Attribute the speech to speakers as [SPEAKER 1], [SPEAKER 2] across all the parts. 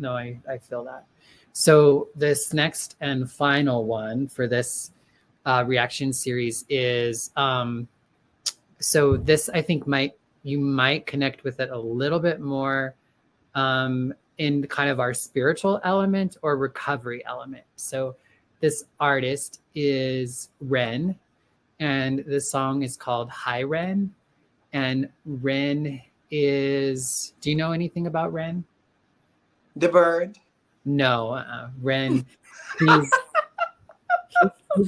[SPEAKER 1] No, I feel that. So this next and final one for this reaction series is so this I think you might connect with it a little bit more in kind of our spiritual element or recovery element. So this artist is Ren, and the song is called Hi Ren. And Ren is, do you know anything about Ren?
[SPEAKER 2] The bird?
[SPEAKER 1] No, Ren, he's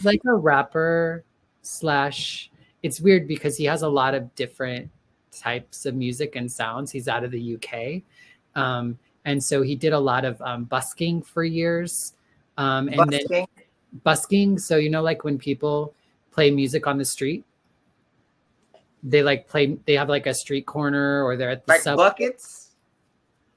[SPEAKER 1] like a rapper slash, it's weird because he has a lot of different types of music and sounds. He's out of the UK. And so he did a lot of busking for years. And
[SPEAKER 2] Busking?
[SPEAKER 1] then busking. So, you know, like when people play music on the street, they have like a street corner or they're at the
[SPEAKER 2] like buckets.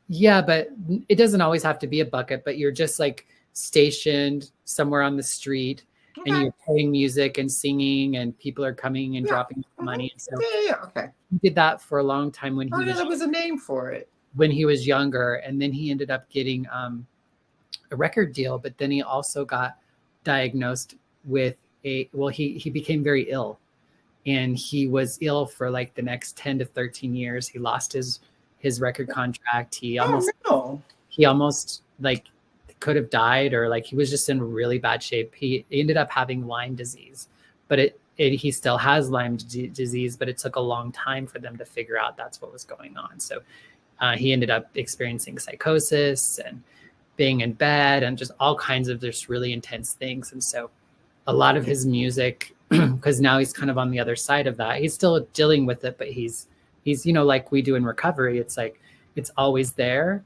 [SPEAKER 1] Yeah, but it doesn't always have to be a bucket, but you're just like stationed somewhere on the street and you're playing music and singing and people are coming and dropping money. So
[SPEAKER 2] okay.
[SPEAKER 1] He did that for a long time when
[SPEAKER 2] there was a name for it.
[SPEAKER 1] When he was younger, and then he ended up getting a record deal, but then he also got diagnosed with he became very ill. And he was ill for like the next 10 to 13 years. He lost his record contract. He almost like could have died, or like he was just in really bad shape. He ended up having Lyme disease, but he still has Lyme disease, but it took a long time for them to figure out that's what was going on. So he ended up experiencing psychosis and being in bed and just all kinds of just really intense things. And so a lot of his music, because now he's kind of on the other side of that. He's still dealing with it, but he's, you know, like we do in recovery, it's like, it's always there.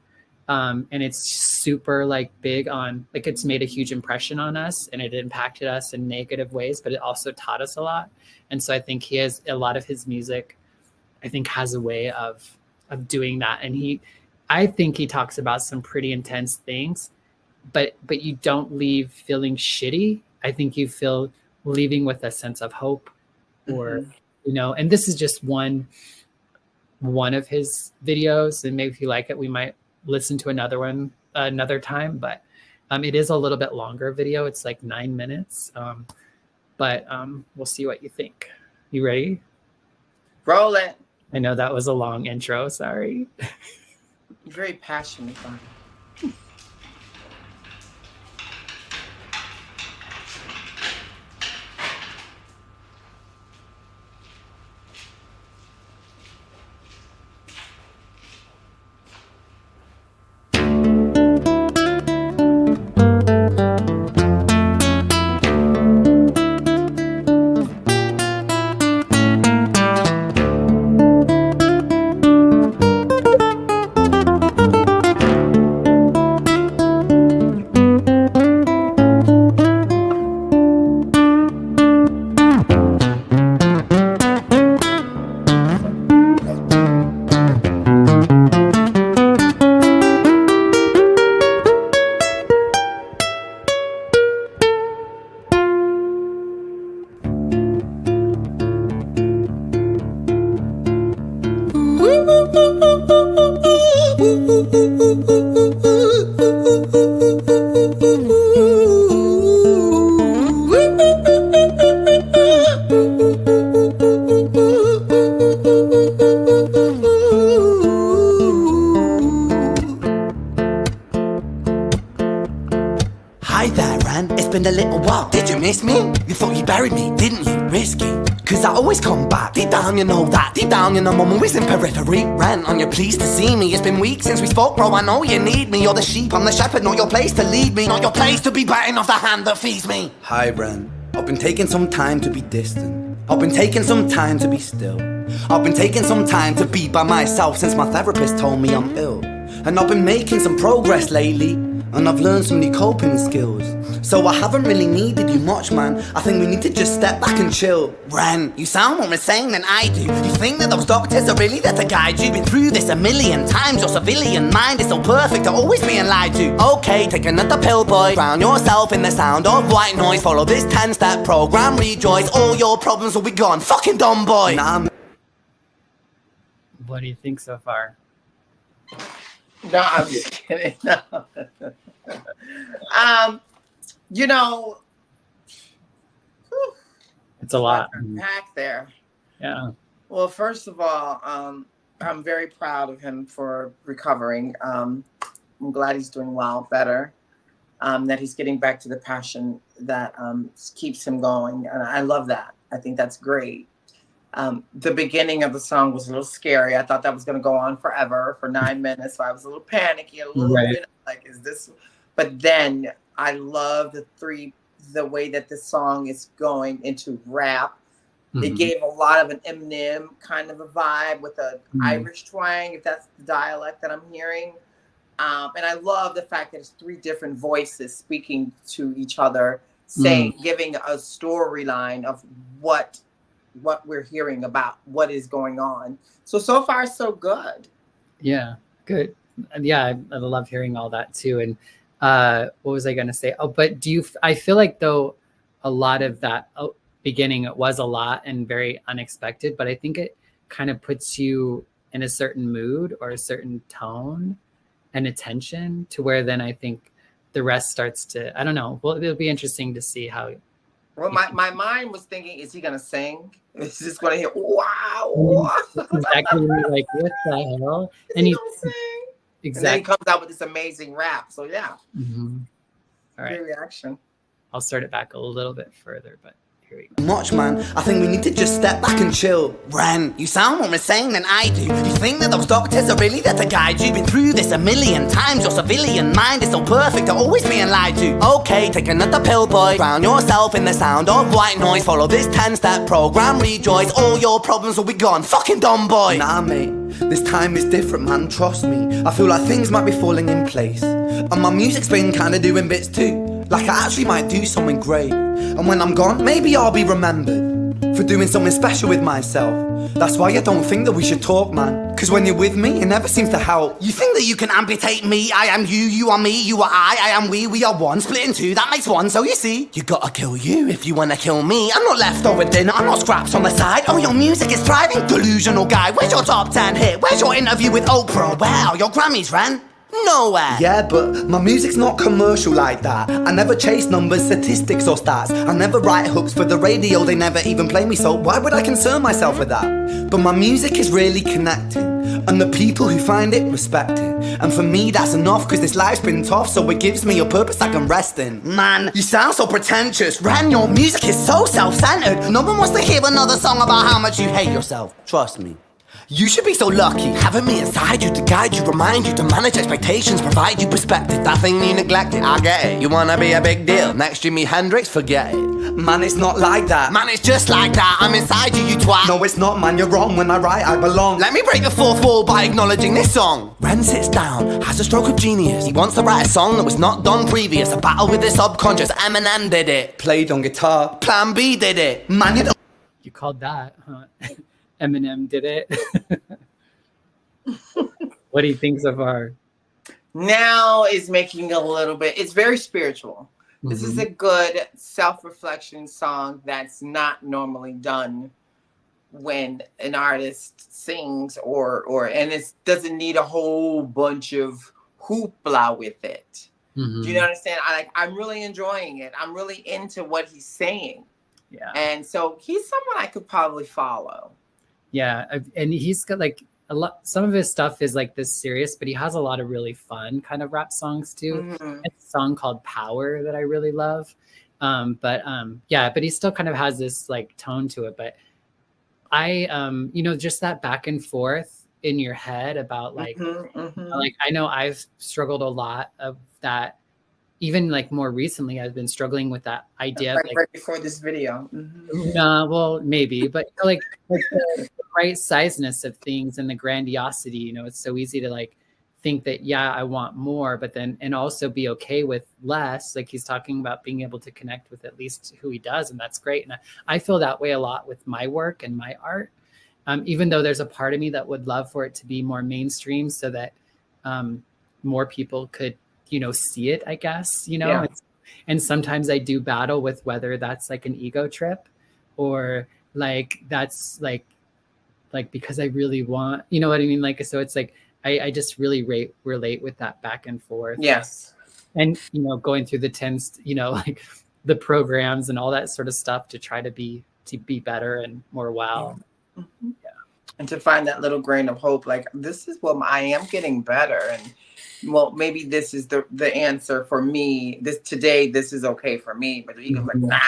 [SPEAKER 1] And it's super like big on, like it's made a huge impression on us and it impacted us in negative ways, but it also taught us a lot. And so I think he has a lot of his music, I think has a way of doing that. And I think he talks about some pretty intense things, but you don't leave feeling shitty. I think you feel leaving with a sense of hope, or, you know, and this is just one of his videos. And maybe if you like it, we might listen to another one another time, but it is a little bit longer video. It's like 9 minutes. But we'll see what you think. You ready?
[SPEAKER 2] Roll it.
[SPEAKER 1] I know that was a long intro. Sorry.
[SPEAKER 2] You're very passionate about it.
[SPEAKER 3] Hi there, Ran. It's been a little while. Did you miss me? You thought you buried me, didn't you? Risky. Cause I always come back. Deep down you know that. Deep down you know I'm always in periphery. Ran, are you pleased to see me? It's been weeks since we spoke, bro. I know you need me. You're the sheep, I'm the shepherd. Not your place to lead me. Not your place to be biting off the hand that feeds me.
[SPEAKER 4] Hi, Ren. I've been taking some time to be distant. I've been taking some time to be still. I've been taking some time to be by myself since my therapist told me I'm ill. And I've been making some progress lately, and I've learned some new coping skills. So I haven't really needed you much, man. I think we need to just step back and chill.
[SPEAKER 3] Ren, you sound more insane than I do. You think that those doctors are really there to guide you? Been through this a million times. Your civilian mind is so perfect at always being lied to. Okay, take another pill, boy. Drown yourself in the sound of white noise. Follow this 10-step program, rejoice. All your problems will be gone. Fucking dumb boy.
[SPEAKER 1] What do you think so far?
[SPEAKER 2] No, I'm just kidding. No. You know, whew,
[SPEAKER 1] It's a lot.
[SPEAKER 2] unpack there.
[SPEAKER 1] Yeah.
[SPEAKER 2] Well, first of all, I'm very proud of him for recovering. I'm glad he's doing well, better. That he's getting back to the passion that keeps him going, and I love that. I think that's great. The beginning of the song was a little scary. I thought that was going to go on forever for 9 minutes, so I was a little panicky, a little
[SPEAKER 1] Right.
[SPEAKER 2] bit like, "Is this?" But then I love the way that this song is going into rap. It
[SPEAKER 1] Mhm.
[SPEAKER 2] gave a lot of an Eminem kind of a vibe with a
[SPEAKER 1] Mhm.
[SPEAKER 2] Irish twang, if that's the dialect that I'm hearing. And I love the fact that it's three different voices speaking to each other, saying, giving a storyline of what we're hearing about what is going on. So far, so good.
[SPEAKER 1] Yeah, good. Yeah, I love hearing all that too. And what was I going to say? Oh, but I feel like though a lot of that beginning, it was a lot and very unexpected, but I think it kind of puts you in a certain mood or a certain tone and attention to where then I think the rest starts to, I don't know. Well, it'll be interesting to see how.
[SPEAKER 2] Well, my mind was thinking, is he gonna sing? Is this gonna hear wow?
[SPEAKER 1] Exactly like, what the hell?
[SPEAKER 2] Is
[SPEAKER 1] And
[SPEAKER 2] he
[SPEAKER 1] he's
[SPEAKER 2] gonna sing? And then he
[SPEAKER 1] exactly.
[SPEAKER 2] comes out with this amazing rap. So yeah,
[SPEAKER 1] Mhm. All right.
[SPEAKER 2] great reaction.
[SPEAKER 1] I'll start it back a little bit further, but here we go.
[SPEAKER 4] Much, man. I think we need to just step back and chill. Ren, you sound more insane than I do. You think that those doctors are really there to guide you? Been through this a million times. Your civilian mind is so perfect at always being lied to. Okay, take another pill, boy. Drown yourself in the sound of white noise. Follow this 10-step program, rejoice. All your problems will be gone. Fucking dumb boy. Nah, mate. This time is different, man. Trust me. I feel like things might be falling in place. And my music's been kinda doing bits too. Like I actually might do something great. And when I'm gone, maybe I'll be remembered for doing something special with myself. That's why I don't think that we should talk, man. Cause when you're with me, it never seems to help. You think that you can amputate me? I am you, you are me, you are I am we are one. Split in two, that makes one. So you see, you gotta kill you if you wanna kill me. I'm not leftover dinner, I'm not scraps on the side. Oh, your music is thriving, delusional guy. Where's your top 10 hit? Where's your interview with Oprah? Where are your Grammys, Ren? Nowhere. Yeah, but my music's not commercial like that. I never chase numbers, statistics or stats. I never write hooks for the radio, they never even play me, so why would I concern myself with that? But my music is really connecting, and the people who find it respect it. And for me that's enough, cause this life's been tough, so it gives me a purpose I can rest in. Man, you sound so pretentious. Ren, your music is so self-centered. No one wants to hear another song about how much you hate yourself. Trust me. You should be so lucky, having me inside you to guide you, remind you to manage expectations, provide you perspective. That thing you neglected, I get it. You wanna be a big deal, next Jimi Hendrix, forget it. Man, it's not like that. Man, it's just like that. I'm inside you, you twat. No, it's not, man, you're wrong. When I write, I belong. Let me break the fourth wall by acknowledging this song. Ren sits down, has a stroke of genius. He wants to write a song that was not done previous. A battle with his subconscious. Eminem did it. Played on guitar. Plan B did it. Man, you don't.
[SPEAKER 1] You called that, huh? Eminem did it. What do you think so far?
[SPEAKER 2] Now is making a little bit. It's very spiritual. This is a good self-reflection song that's not normally done when an artist sings and it doesn't need a whole bunch of hoopla with it. Do you understand? I'm really enjoying it. I'm really into what he's saying.
[SPEAKER 1] Yeah.
[SPEAKER 2] And so he's someone I could probably follow.
[SPEAKER 1] Yeah, and he's got like a lot. Some of his stuff is like this serious, but he has a lot of really fun kind of rap songs too. It's a song called "Power" that I really love. But he still kind of has this like tone to it. But I, just that back and forth in your head about like, like I know I've struggled a lot of that. Even like more recently, I've been struggling with that idea.
[SPEAKER 2] Like right before this video.
[SPEAKER 1] Well, maybe, but like the right sizeness of things and the grandiosity, it's so easy to like think that, yeah, I want more, but then, and also be okay with less. Like he's talking about being able to connect with at least who he does. And that's great. And I feel that way a lot with my work and my art. Even though there's a part of me that would love for it to be more mainstream so that more people could, see it, I guess,
[SPEAKER 2] Yeah.
[SPEAKER 1] And sometimes I do battle with whether that's like an ego trip or like, that's like because I really want, you know what I mean? Like, so it's like, I just really relate with that back and forth.
[SPEAKER 2] Yes.
[SPEAKER 1] And, going through the 10s, like the programs and all that sort of stuff to try to be better and more wow.
[SPEAKER 2] Mm-hmm. Yeah. And to find that little grain of hope, like, this is what I am getting better. And well, maybe this is the answer for me. This is okay for me. But the ego's like, nah,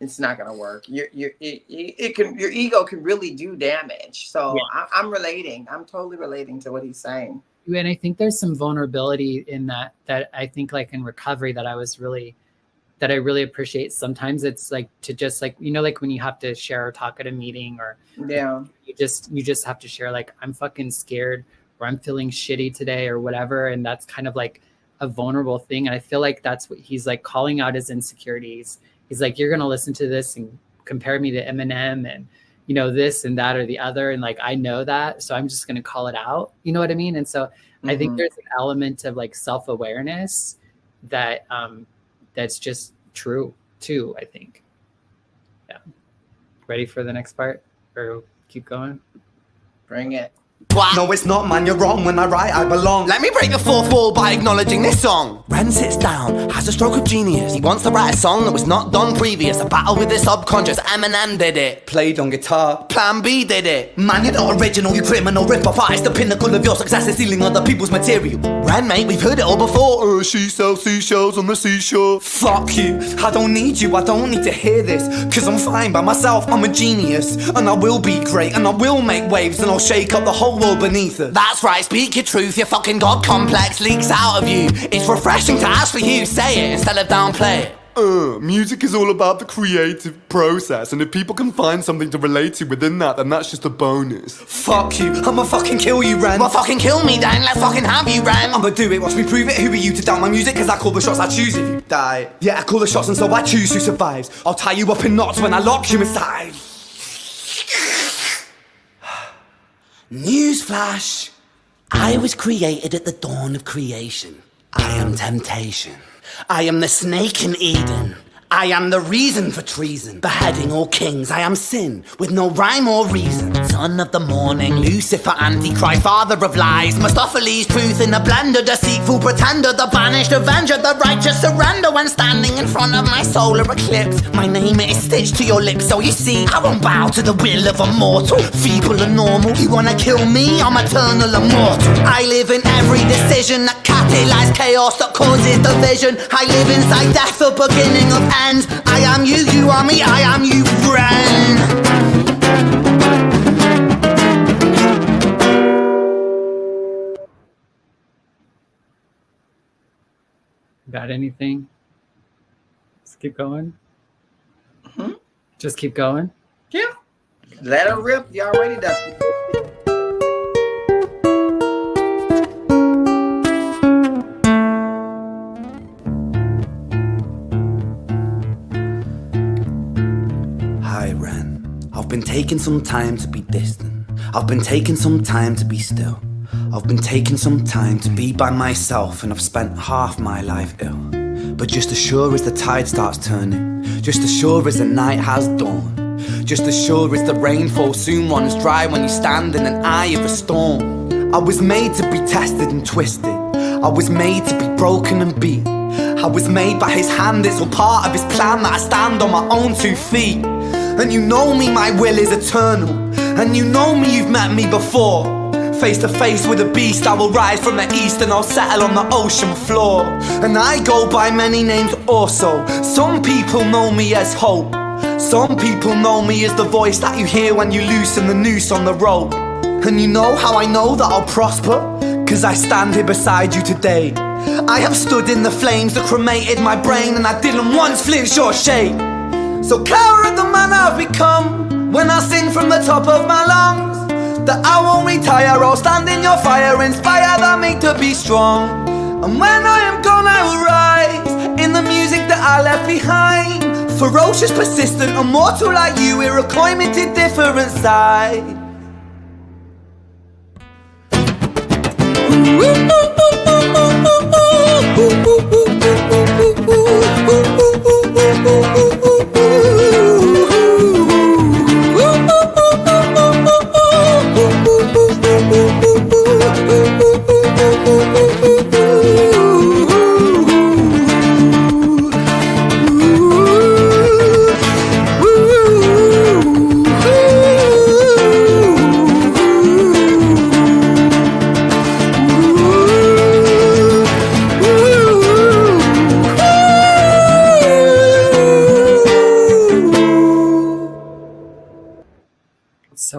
[SPEAKER 2] it's not gonna work. Your ego can really do damage. So yeah. I'm relating. I'm totally relating to what he's saying.
[SPEAKER 1] And I think there's some vulnerability in that I think, like, in recovery that I really appreciate. Sometimes it's like to just, like, like when you have to share or talk at a meeting, or you just have to share, like, I'm fucking scared, or I'm feeling shitty today, or whatever. And that's kind of like a vulnerable thing. And I feel like that's what he's like, calling out his insecurities. He's like, you're going to listen to this and compare me to Eminem and, this and that or the other. And like, I know that, so I'm just going to call it out. You know what I mean? And so I think there's an element of like self-awareness that, that's just true too, I think. Yeah. Ready for the next part, or keep going?
[SPEAKER 2] Bring it.
[SPEAKER 4] No, it's not, man, you're wrong. When I write, I belong.
[SPEAKER 3] Let me break the fourth wall by acknowledging this song. Ren sits down, has a stroke of genius. He wants to write a song that was not done previous. A battle with his subconscious, Eminem did it.
[SPEAKER 4] Played on guitar,
[SPEAKER 3] Plan B did it.
[SPEAKER 4] Man, you're not original, you criminal rip-off artist. The pinnacle of your success is stealing other people's material.
[SPEAKER 3] Ren, mate, we've heard it all before.
[SPEAKER 4] She sells seashells on the seashore. Fuck you, I don't need you, I don't need to hear this. Cause I'm fine by myself, I'm a genius. And I will be great, and I will make waves. And I'll shake up the whole world beneath us.
[SPEAKER 3] That's right, speak your truth, your fucking God complex leaks out of you. It's refreshing to actually hear you say it instead of downplay it.
[SPEAKER 5] Music is all about the creative process, and if people can find something to relate to within that, then that's just a bonus.
[SPEAKER 4] Fuck you, I'ma fucking kill you, Ren.
[SPEAKER 3] Well, fucking kill me then, let's fucking have you, Ren.
[SPEAKER 4] I'ma do it, watch me prove it. Who are you to doubt my music? Cause I call the shots, I choose if you die. Yeah, I call the shots and so I choose who survives. I'll tie you up in knots when I lock you inside.
[SPEAKER 3] Newsflash, I was created at the dawn of creation. I am temptation. I am the snake in Eden. I am the reason for treason, beheading all kings. I am sin, with no rhyme or reason. Son of the morning, Lucifer, Antichrist, father of lies. Mephistophelies, truth in a blender, deceitful pretender, the banished avenger, the righteous surrender. When standing in front of my solar eclipse, my name is stitched to your lips. So you see, I won't bow to the will of a mortal, feeble and normal. You wanna kill me? I'm eternal immortal. I live in every decision that catalyzes chaos, that causes division. I live inside death, the beginning of end. I am you, you are me, I am you, friend.
[SPEAKER 1] Got anything? Just keep going. Just keep going.
[SPEAKER 2] Yeah. Let her rip. You already done.
[SPEAKER 4] I've been taking some time to be distant. I've been taking some time to be still. I've been taking some time to be by myself, and I've spent half my life ill. But just as sure as the tide starts turning, just as sure as the night has dawned, just as sure as the rainfall soon runs dry when you stand in an eye of a storm. I was made to be tested and twisted. I was made to be broken and beat. I was made by his hand, it's all part of his plan that I stand on my own 2 feet. And you know me, my will is eternal. And you know me, you've met me before. Face to face with a beast, I will rise from the east and I'll settle on the ocean floor. And I go by many names also. Some people know me as hope. Some people know me as the voice that you hear when you loosen the noose on the rope. And you know how I know that I'll prosper? Cause I stand here beside you today. I have stood in the flames that cremated my brain, and I didn't once flinch or shake. So clever at the man I've become, when I sing from the top of my lungs, that I won't retire, I'll stand in your fire, inspire that me to be strong. And when I am gone I will rise, in the music that I left behind. Ferocious, persistent, immortal like you, we're a climate-ed different side.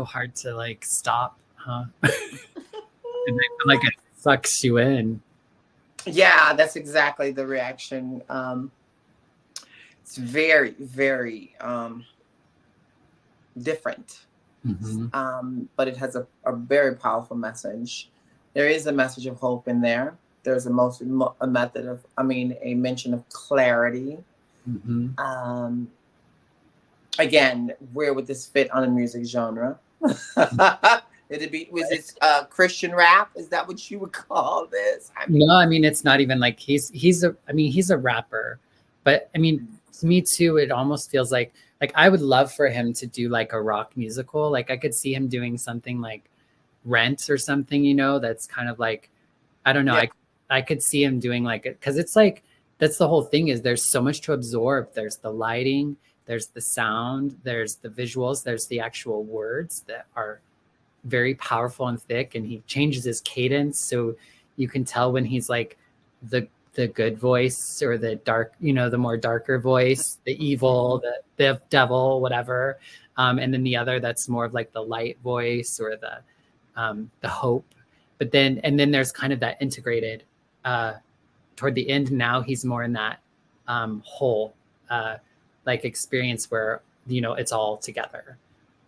[SPEAKER 1] hard to like stop, huh? And I feel like it sucks you in.
[SPEAKER 2] Yeah, that's exactly the reaction. It's very, very different. But it has a very powerful message. There is a message of hope in there. There's a mention of clarity. Again, where would this fit on a music genre? Was it Christian rap? Is that what you would call this?
[SPEAKER 1] No, I mean, it's not even like he's a rapper, but I mean, to me too, it almost feels like I would love for him to do like a rock musical. Like I could see him doing something like Rent or something, you know, that's kind of like, I don't know.
[SPEAKER 2] Yeah.
[SPEAKER 1] I could see him doing like it, because it's like, that's the whole thing, is there's so much to absorb. There's the lighting, there's the sound, there's the visuals, there's the actual words that are very powerful and thick, and he changes his cadence so you can tell when he's like the good voice or the dark, you know, the more darker voice, the evil, the devil, whatever, and then the other that's more of like the light voice or the hope. But then there's kind of that integrated toward the end. Now he's more in that whole like experience where, you know, it's all together.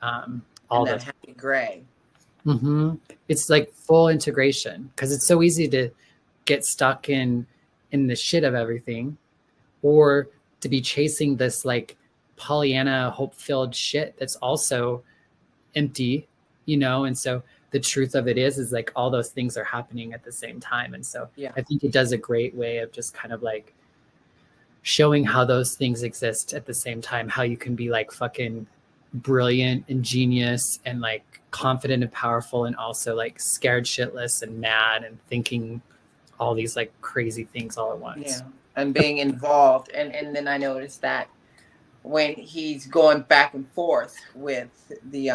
[SPEAKER 1] All
[SPEAKER 2] that happy gray.
[SPEAKER 1] It's like full integration, because it's so easy to get stuck in the shit of everything, or to be chasing this like Pollyanna hope-filled shit that's also empty, you know. And so the truth of it is like all those things are happening at the same time. And so I think it does a great way of just kind of like showing how those things exist at the same time, how you can be like fucking brilliant and genius and like confident and powerful, and also like scared shitless and mad and thinking all these like crazy things all at once.
[SPEAKER 2] Yeah, and being involved. And then I noticed that when he's going back and forth with the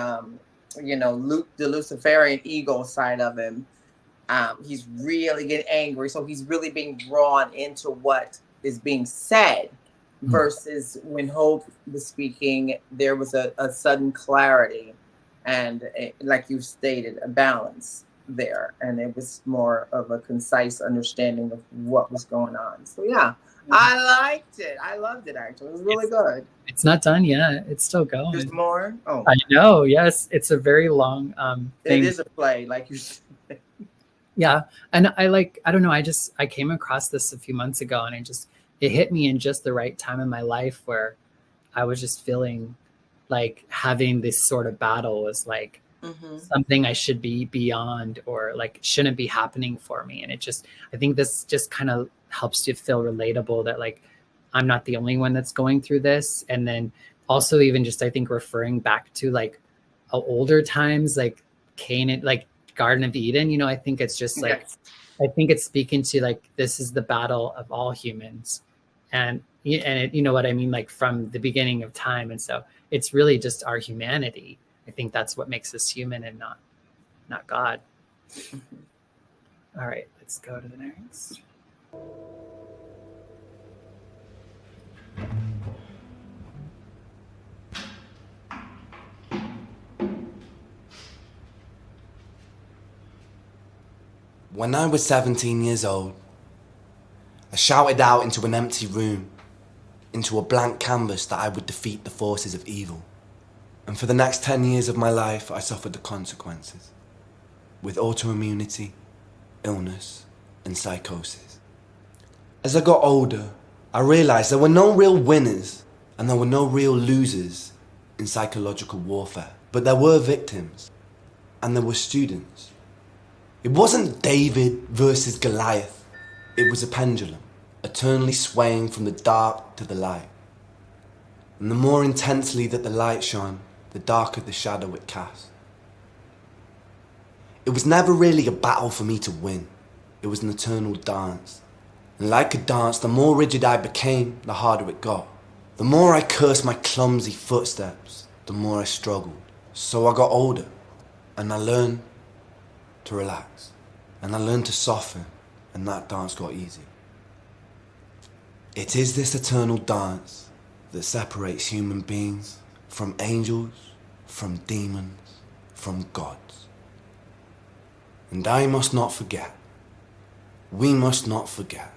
[SPEAKER 2] the Luciferian ego side of him, he's really getting angry. So he's really being drawn into what is being said, versus when Hope was speaking, there was a sudden clarity and like you stated, a balance there, and it was more of a concise understanding of what was going on. So I liked it. I loved it, actually. It was really good.
[SPEAKER 1] It's not done yet. It's still going.
[SPEAKER 2] There's more? Oh,
[SPEAKER 1] I know. Yes. It's a very long thing.
[SPEAKER 2] It is a play, like you said.
[SPEAKER 1] Yeah. And I don't know. I came across this a few months ago, and it hit me in just the right time in my life, where I was just feeling like having this sort of battle was like something I should be beyond, or like shouldn't be happening for me. And I think this just kind of helps you feel relatable, that like I'm not the only one that's going through this. And then also even just, I think, referring back to like older times, like Canaan, like Garden of Eden, you know, I think it's just like, I think it's speaking to like, this is the battle of all humans. And it, you know what I mean? Like from the beginning of time. And so it's really just our humanity. I think that's what makes us human, and not God. All right, let's go to the next.
[SPEAKER 4] When I was 17 years old, I shouted out into an empty room, into a blank canvas, that I would defeat the forces of evil. And for the next 10 years of my life, I suffered the consequences, with autoimmunity, illness, and psychosis. As I got older, I realized there were no real winners and there were no real losers in psychological warfare, but there were victims and there were students. It wasn't David versus Goliath. It was a pendulum, eternally swaying from the dark to the light. And the more intensely that the light shone, the darker the shadow it cast. It was never really a battle for me to win. It was an eternal dance. And like a dance, the more rigid I became, the harder it got. The more I cursed my clumsy footsteps, the more I struggled. So I got older, and I learned to relax. And I learned to soften, and that dance got easier. It is this eternal dance that separates human beings from angels, from demons, from God's. And I must not forget, we must not forget,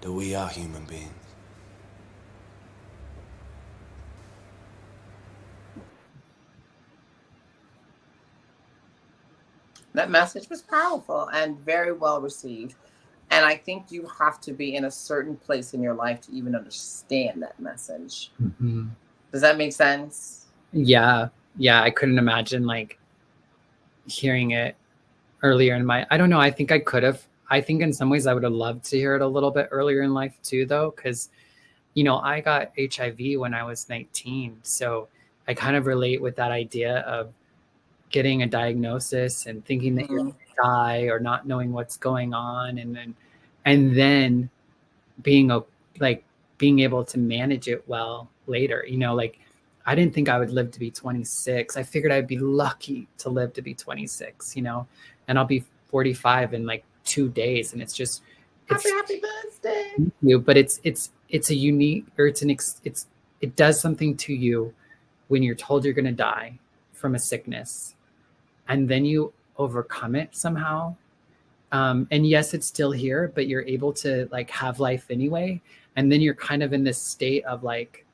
[SPEAKER 4] that we are human beings.
[SPEAKER 2] That message was powerful and very well received. And I think you have to be in a certain place in your life to even understand that message.
[SPEAKER 1] Mm-hmm.
[SPEAKER 2] Does that make sense?
[SPEAKER 1] Yeah. I couldn't imagine like hearing it earlier in my, I don't know. I think I could have. I think in some ways I would have loved to hear it a little bit earlier in life too, though, because, I got HIV when I was 19. So I kind of relate with that idea of getting a diagnosis and thinking that you're going to die or not knowing what's going on. And then being able to manage it well later, like I didn't think I would live to be 26. I figured I'd be lucky to live to be 26, and I'll be 45 in like 2 days. And it's just,
[SPEAKER 2] Happy birthday.
[SPEAKER 1] Thank you, but it's a unique, or it does something to you when you're told you're going to die from a sickness, and then you overcome it somehow. And yes, it's still here, but you're able to like have life anyway. And then you're kind of in this state of like,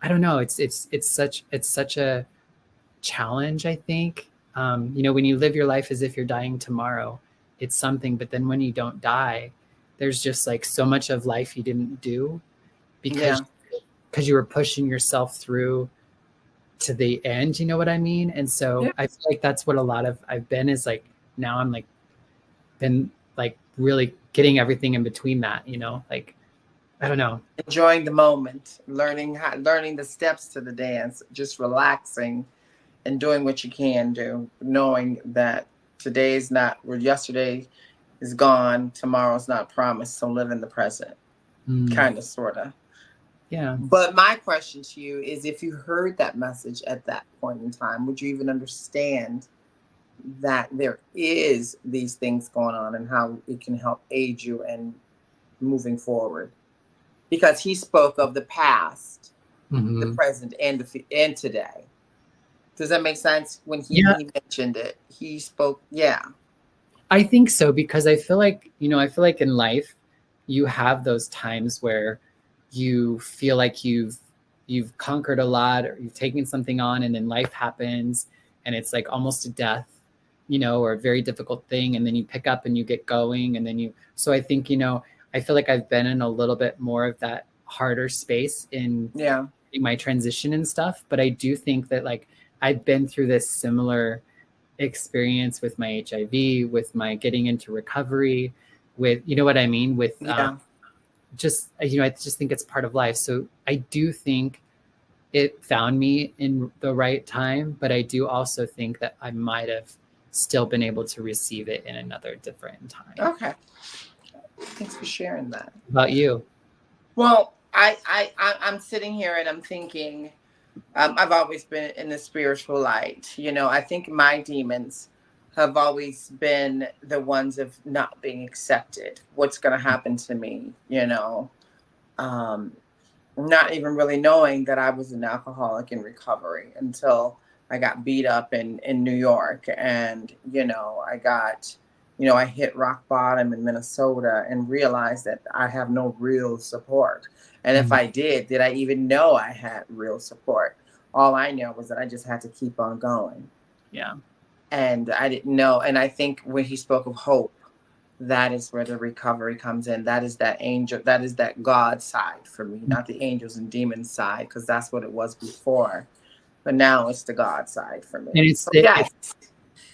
[SPEAKER 1] I don't know. It's such a challenge, I think. When you live your life as if you're dying tomorrow, it's something. But then when you don't die, there's just like so much of life you didn't do because you were pushing yourself through to the end. You know what I mean? And so I feel like that's what a lot of I've been is like, now I'm like been like really getting everything in between that, like, I don't know.
[SPEAKER 2] Enjoying the moment, learning the steps to the dance, just relaxing and doing what you can do, knowing that today's not where yesterday is gone, tomorrow's not promised. So live in the present, kind of, sort of.
[SPEAKER 1] Yeah.
[SPEAKER 2] But my question to you is, if you heard that message at that point in time, would you even understand that there is these things going on and how it can help aid you in moving forward? Because he spoke of the past, the present, and today. Does that make sense? When he mentioned it, he spoke. Yeah,
[SPEAKER 1] I think so, because I feel like in life you have those times where you feel like you've conquered a lot, or you've taken something on, and then life happens and it's like almost a death, or a very difficult thing, and then you pick up and you get going, and then so I think I feel like I've been in a little bit more of that harder space in my transition and stuff. But I do think that like I've been through this similar experience with my HIV, with my getting into recovery, with, what I mean? With just, I just think it's part of life. So I do think it found me in the right time, but I do also think that I might have still been able to receive it in another different time.
[SPEAKER 2] Okay. Thanks for sharing that.
[SPEAKER 1] About you?
[SPEAKER 2] Well, I'm sitting here and I'm thinking, I've always been in the spiritual light. I think my demons have always been the ones of not being accepted. What's going to happen to me? Not even really knowing that I was an alcoholic in recovery until I got beat up in New York. And, I hit rock bottom in Minnesota and realized that I have no real support. And if I did I even know I had real support? All I know was that I just had to keep on going.
[SPEAKER 1] Yeah.
[SPEAKER 2] And I didn't know. And I think when he spoke of hope, that is where the recovery comes in. That is that angel, that is that God side for me, not the angels and demons side, because that's what it was before. But now it's the God side for me.
[SPEAKER 1] And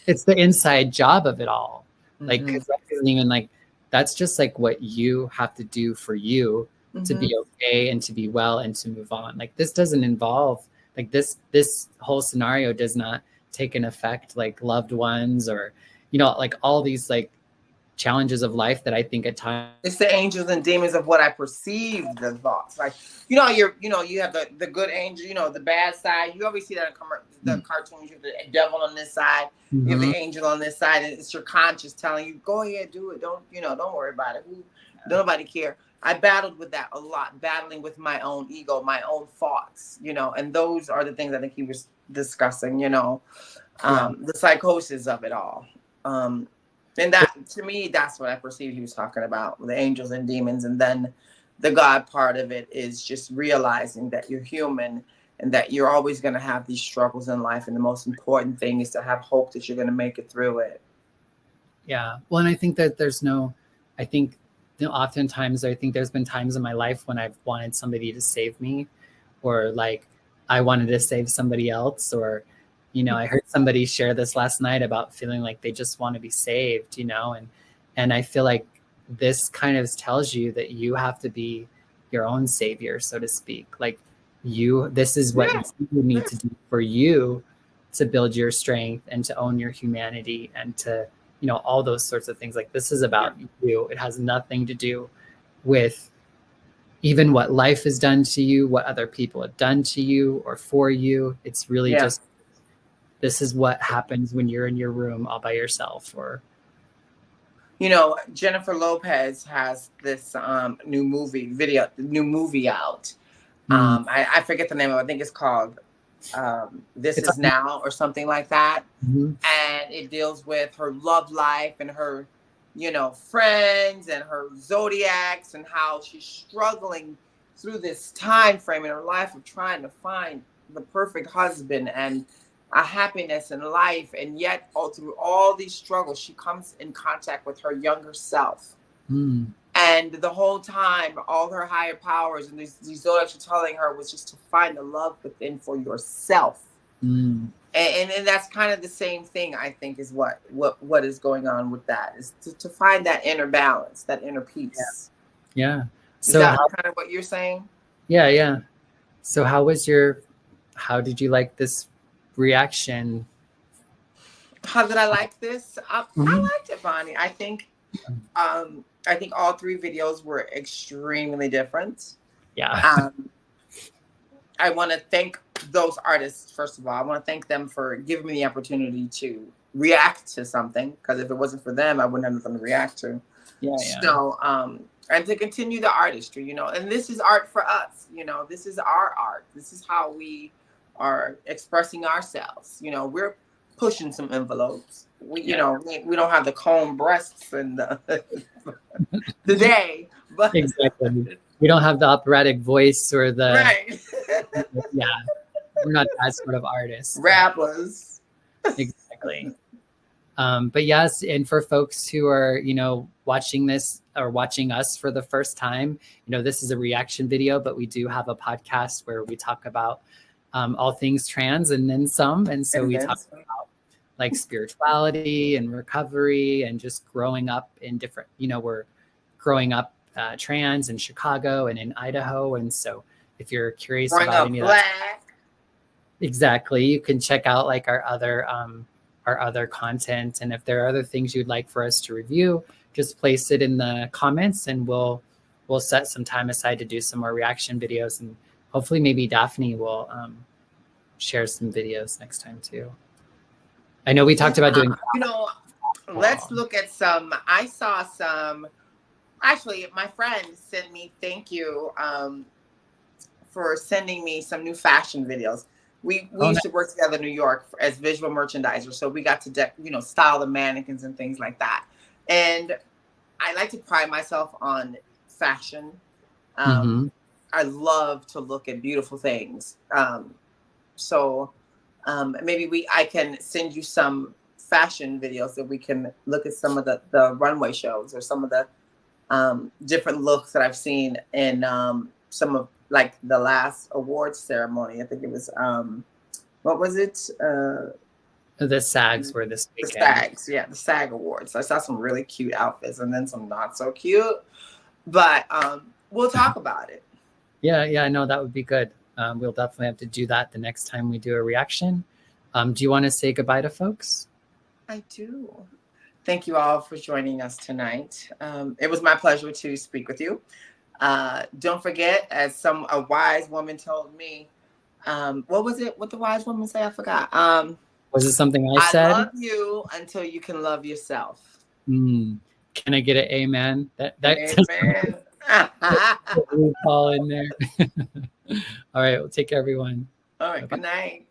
[SPEAKER 1] it's the inside job of it all. Like, because that isn't even like, that's just like what you have to do for you to be okay and to be well and to move on. Like, this doesn't involve, like, this whole scenario does not take an effect like loved ones or, like all these like challenges of life that I think at times
[SPEAKER 2] it's the angels and demons of what I perceive the thoughts. Like, you have the good angel, the bad side. You always see that in the cartoons. You have the devil on this side, you have the angel on this side, and it's your conscience telling you, go ahead, do it. Don't worry about it. Nobody care. I battled with that a lot, battling with my own ego, my own thoughts, you know, and those are the things I think he was discussing, you know, the psychosis of it all. And that, to me, that's what I perceived he was talking about, the angels and demons. And then the God part of it is just realizing that you're human and that you're always going to have these struggles in life. And the most important thing is to have hope that you're going to make it through it.
[SPEAKER 1] Yeah. Well, and I think that I think, you know, oftentimes I think there's been times in my life when I've wanted somebody to save me, or like I wanted to save somebody else, or, you know, I heard somebody share this last night about feeling like they just want to be saved, you know, and I feel like this kind of tells you that you have to be your own savior, so to speak. Like this is what you need to do for you to build your strength and to own your humanity and to, you know, all those sorts of things. Like this is about you. It has nothing to do with even what life has done to you, what other people have done to you or for you. It's really just, this is what happens when you're in your room all by yourself. Or,
[SPEAKER 2] you know, Jennifer Lopez has this new movie out. I forget the name of it. I think it's called This Is Now or something like that. And it deals with her love life and her, you know, friends and her zodiacs and how she's struggling through this time frame in her life of trying to find the perfect husband and a happiness in life. And yet through all these struggles, she comes in contact with her younger self. And the whole time, all her higher powers and these zodiacs are telling her was just to find the love within for yourself. And that's kind of the same thing, I think, is what is going on with that, is to find that inner balance, that inner peace.
[SPEAKER 1] Yeah.
[SPEAKER 2] Is that kind of what you're saying? Yeah.
[SPEAKER 1] So how did you like this reaction?
[SPEAKER 2] How did I like this? I liked it, Bonnie. I think all 3 videos were extremely different.
[SPEAKER 1] Yeah.
[SPEAKER 2] I want to thank those artists, first of all. I want to thank them for giving me the opportunity to react to something, because if it wasn't for them, I wouldn't have nothing to react to. So, and to continue the artistry, you know, and this is art for us, you know, this is our art. This is how we are expressing ourselves. You know, we're pushing some envelopes. You know, we don't have the comb breasts and the day, but
[SPEAKER 1] exactly. We don't have the operatic voice or the we're not that sort of artists.
[SPEAKER 2] Rappers.
[SPEAKER 1] Exactly. But yes, and for folks who are, you know, watching this or watching us for the first time, you know, this is a reaction video, but we do have a podcast where we talk about all things trans and then some. And so we talk about like spirituality and recovery and just growing up in different, you know, we're growing up trans in Chicago and in Idaho. And so if you're curious about any of that, exactly, you can check out like our other content. And if there are other things you'd like for us to review, just place it in the comments and we'll set some time aside to do some more reaction videos. And hopefully maybe Daphne will share some videos next time too. I know we talked about doing,
[SPEAKER 2] you know, let's look at some. I saw some, actually my friend sent me, thank you for sending me some new fashion videos. We used to work together in New York as visual merchandisers. So we got to, you know, style the mannequins and things like that. And I like to pride myself on fashion. I love to look at beautiful things. So maybe I can send you some fashion videos that we can look at some of the runway shows or some of the different looks that I've seen in some of like the last awards ceremony. I think it was, what was it?
[SPEAKER 1] The SAGs were this weekend.
[SPEAKER 2] The SAGs, the SAG awards. I saw some really cute outfits and then some not so cute, but we'll talk about it.
[SPEAKER 1] Yeah, no, that would be good. We'll definitely have to do that the next time we do a reaction. Do you want to say goodbye to folks?
[SPEAKER 2] I do. Thank you all for joining us tonight. It was my pleasure to speak with you. Don't forget, as a wise woman told me, what was it? What the wise woman say? I forgot.
[SPEAKER 1] Was it something I said?
[SPEAKER 2] I love you until you can love yourself.
[SPEAKER 1] Can I get an amen?
[SPEAKER 2] Amen.
[SPEAKER 1] RuPaul in there. All right, well, take care, everyone.
[SPEAKER 2] All right, good night.